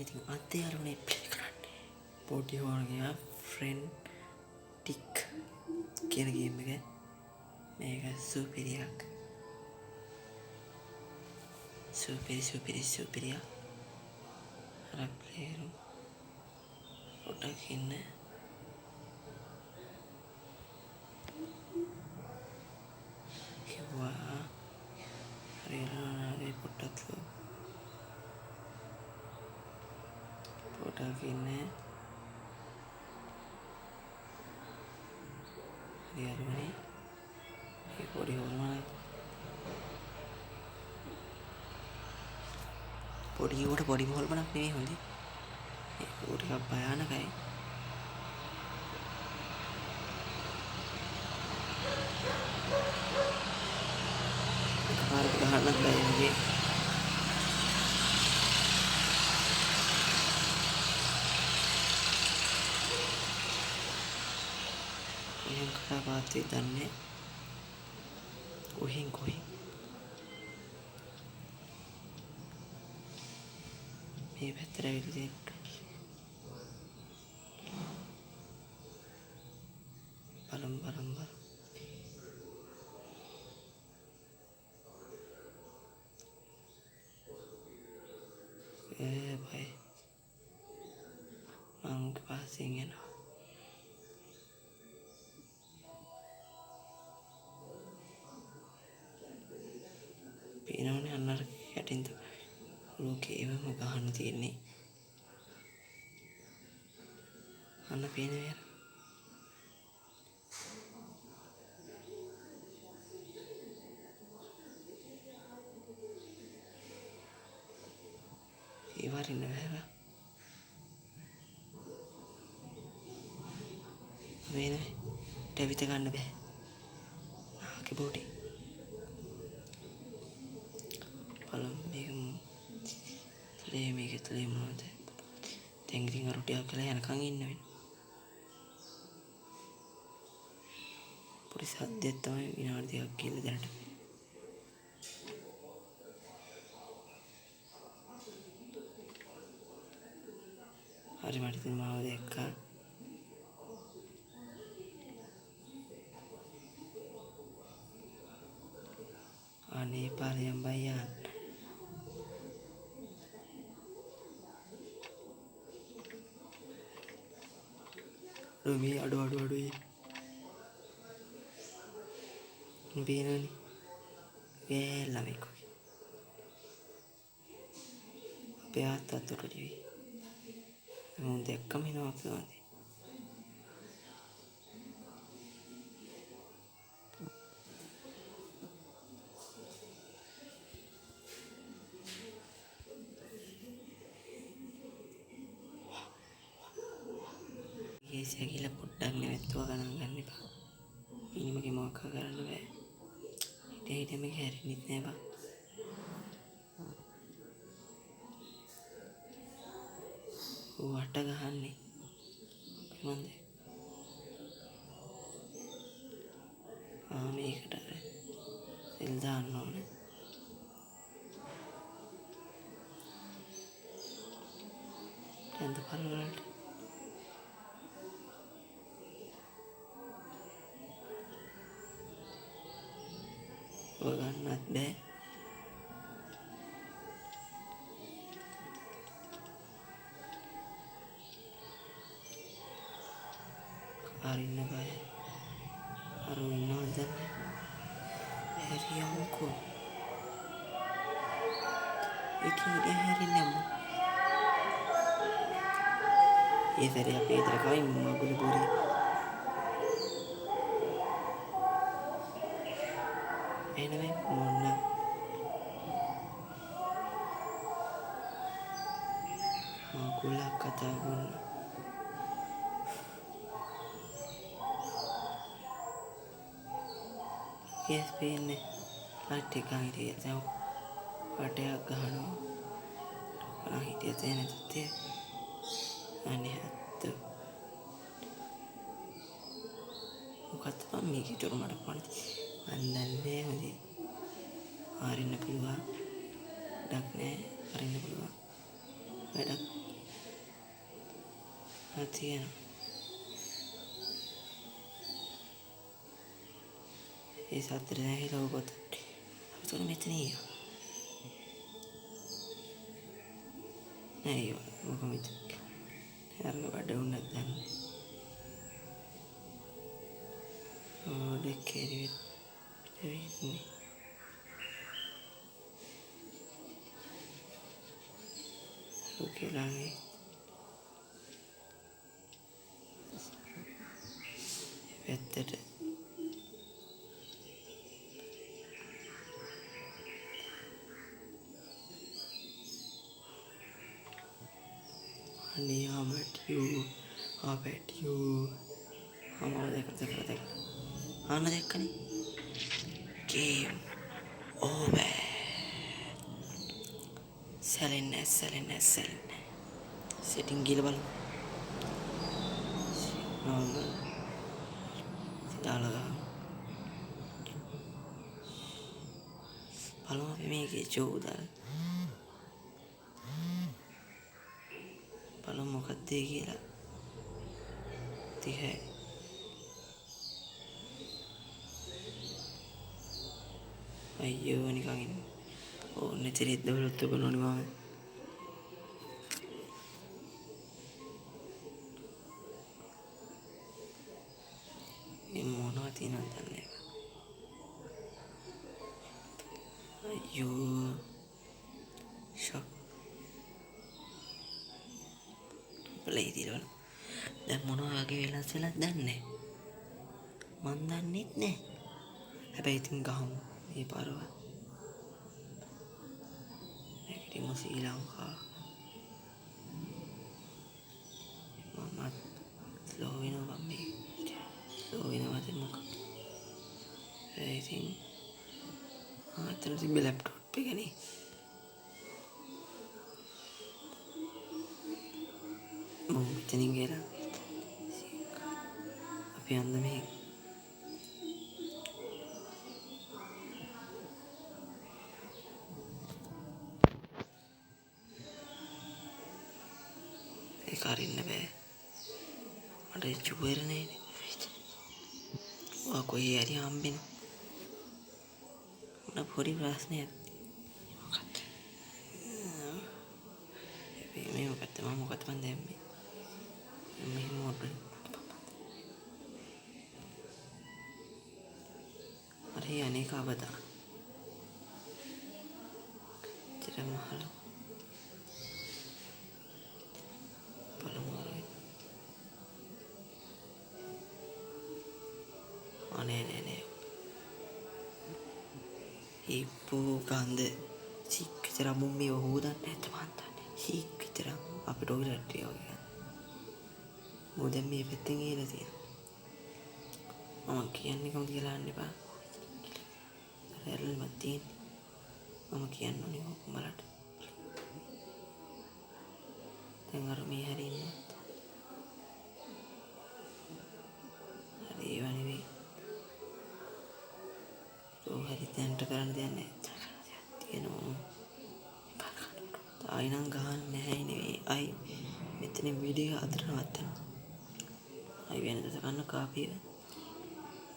ඉතින් අද යාළුවනේ ප්ලේ කරන්නේ පොඩි හොරගේ ෆ්‍රෙන්ටික් කියන ගේම් එක. මේක සුපිරියක්. සුපිරියා. අර ප්ලේරු පොඩක් ඉන්න. කිව්වා හරියටම පොඩක් ඉන්න. හරියටමනේ මේ පොඩි හොරමයි. පොඩි හොල්මනක් නෙවෙයි හොඳේ. ඒක ටිකක් භයානකයි. එකපාරට ගහන්නත් බෑ වගේ. කොහෙන් කරා පාත්තේ දන්නේ. කොහෙන් මේ පැත්තට ඇවිල්ලා තියෙනවා. බලමු. බයි. මං පාසෙන් යනවා. පේනවනේ අන්නර කැටින් ලෝකේ ඒවම ගහන්න තියෙන්නේ. අන්න පේනවා. ඒ වරින්න බෑ. වෙනේ ඩෙවිත ගන්න බෑ. ආකේ බෝඩි. බලමු මේක තුලේ මොනවද? දැන් ඉතින් අර ටිකක් වෙලා යනකම් ඉන්න වෙනවා. පොඩි සද්දයක් තමයි විනාඩි දෙකක් කියලා දැනට. හරි මට ඉතින් මාව දැක්කා. අනේ පාරෙන් බයියන්. මේ අඩුයි. බේනනි. ළමෙක් වගේ. අපේ ආත්තත් උඩට වෙයි. මම දැක්කම එනවා අපේ. කියලා පොඩ්ඩක් නැවතුව ගණන් ගන්න එපා. මිනිමගේ මොකක් කරන්න බෑ. හිට මේක හැරෙන්නෙත් නෑ බා. වට ගහන්නේ. මන්ද. මේකට සෙල් දාන්න ඕනේ. දැන් බලන්න. ගන්නත් බෑ. අරින්න බෑ. අර ඉන්නවද නැහැ. හැරියමුකෝ. ඉතින් හැරෙන්නේ නැහැ. ඒ සැරේ අපේ ඉතර කයි මගුල පොරේ. එනවෙ මොන්න මගුලක් කතා කරන. yes පේන්නේ. ලයිට් එක හිටියේ දැන් වටයක් ගහනවා. අනා හිටියේ තේනේ තත්ත්වය. අනේ අත. මොකක්ද මේක උඩ මට පොඩි අන්නන්නේ හොඳේ. ආරින්න පුළුවන්. ඩක් නෑ අරින්න පුළුවන්. වැඩක් තියෙනවා. ඒ සතර නැහිලා ඔබත් අපි තුන මෙතන ඉන්නවා. නෑ මොකද මෙතන හරක බඩ උන්නක් දන්නේ. දෙකේ ඉන්නේ. Okey lagi. Better. Honey, I'm at you. I'm at you. I'm all देख. आना देख कनी. Game over. Selling. Setting gila bal. Normal. Dalam. Kalau apa ini jauh dah. Kalau mau kata gila. Tihe. Ayo ni kangin. Oh, ni cerit dulu tu kono ni mama. Mono hati nanti ni. Ayo. Shock. Play di dulu. Dan mono lagi velan selat dan ne. Mandan nit ne. Habis tinggal ni parwa. Nekdi masih hilang kah? Mama slow ini mami. Slow ini mati muka. I think. Terus di laptop pegang ni. Oh, macam ni kira. Tapi anda ni. Karin ne be. Ada juara ni. Wah, koi hari ambin. Mana puri beras ni. Ini mau kata pandai. Ini modern. Ada yang ni kah benda? Tidak mahal. නේ. ඉප්පු ගන්ධ sick විතර මුම් මේ හොදන්න නැත මන්තන්නේ. Sick විතර අපිට ඔය රට්ටිය වගේ. මොකද මේ පැත්තෙන් ගිහලා තියෙනවා. මම කියන්නේ කොහොමද කියලා අහන්න එපා. රැල්ලක් තියෙන්නේ. මම කියන්න ඕනේ උඹලට. දැන් අර මේ හැරි ඉන්නවා. හරි ඒවා නෙවෙයි. hari දැන්ට කරන්න දෙයක් නැහැ. තියෙනවා. තායි නම් ගහන්න නැහැ නෙවෙයි. අයි මෙතන වීඩියෝ අතර නවත්තනවා. අයි වෙනද ගන්න කාපිය.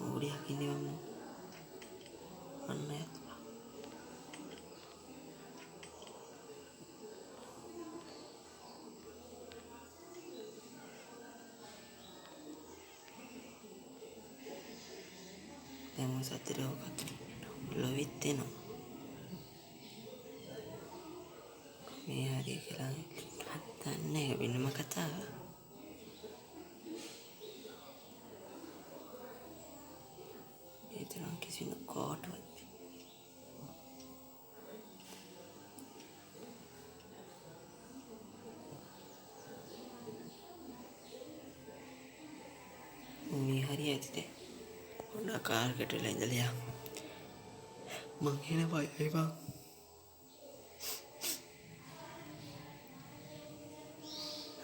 ඕඩියක් ඉන්නේ මම. අන්න යක්. දැන් මොකද සතරේ ඔකට ලොවිත් දෙනවා. මේ හරි කියලා හදන්නේ වෙනම කතාවක්. ඒතරම් කිසිම කොටවත් මේ හරි ඇතිද? හොඳ කාර්කට වෙලා ඉඳලා මං කියන බයයි බං.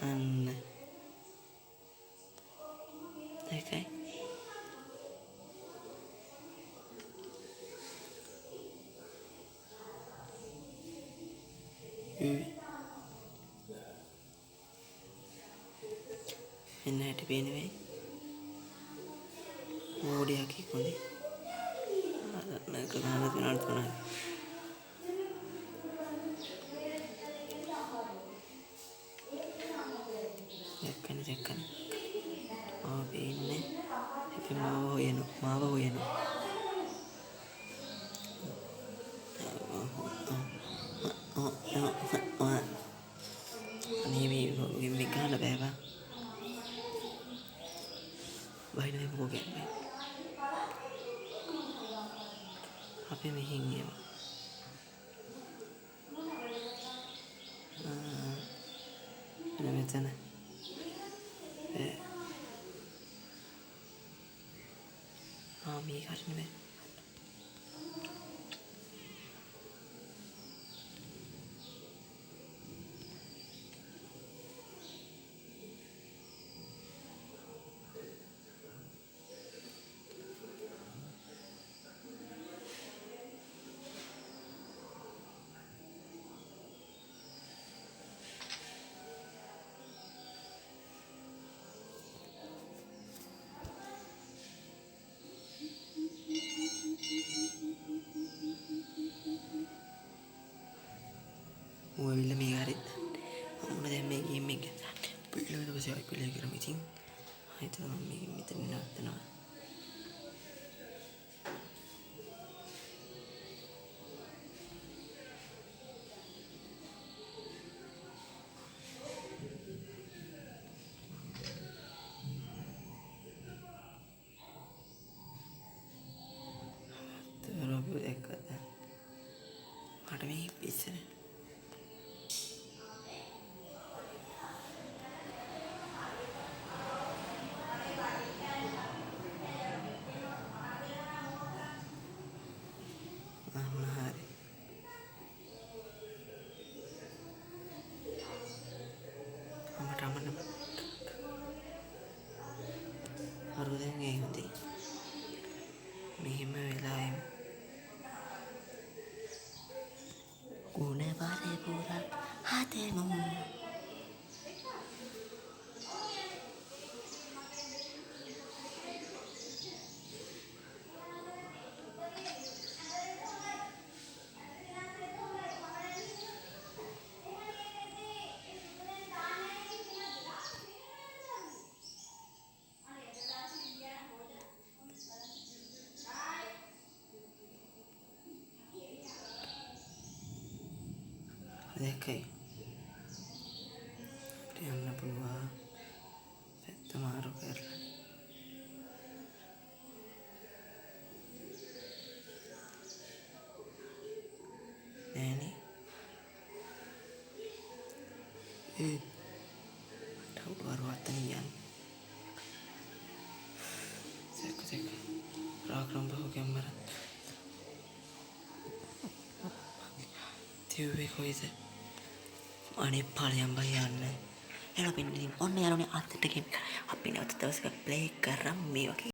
අන්න ඒකයි. මෙන්න හැටි පේන්නේ වෙයි. මෝඩයක් ඉක්මනේ. මේක ගන්න තුනක් තුනයි. දැක්කනේ. මාව පේන්නේ. හැබැයි මාව හොයනවා. අනේ මේ ගන්න බෑ බා. බයිනේ මොකෝ කියන්නේ. අපි මෙහින් ගියා. මෙතන මේ හරිනේ මේ මොවිල මේ හරිද මොන දැන් මේ ගේම් එක පිළිවෙල පස්සේ ආයි ප්ලේ කරමු ඉතින් හිතනවා මේ මෙතන නවත්තනවා තොරබු එකද මට මේ පිස්සනේ අරුදෙන් ඒ හොඳයි මෙහෙම වෙලා එමු ගුණ පරිපූර්ණ හදෙමු දැක්කයි යන්න පුළුවන් පැත්ත මාරු කරලා නෑනේ ටවුඩ් වරුවත්තන යන්න දැක්ක රාග්‍රම් බහු ගැම්මර තිව්වේ කොයිද අනේ ඵලයන් බයි යන්න එනවා පින්නින් ඔන්න යනෝනේ අතට ගෙම් අපි නැවත දවසක ප්ලේ කරම් මේ වගේ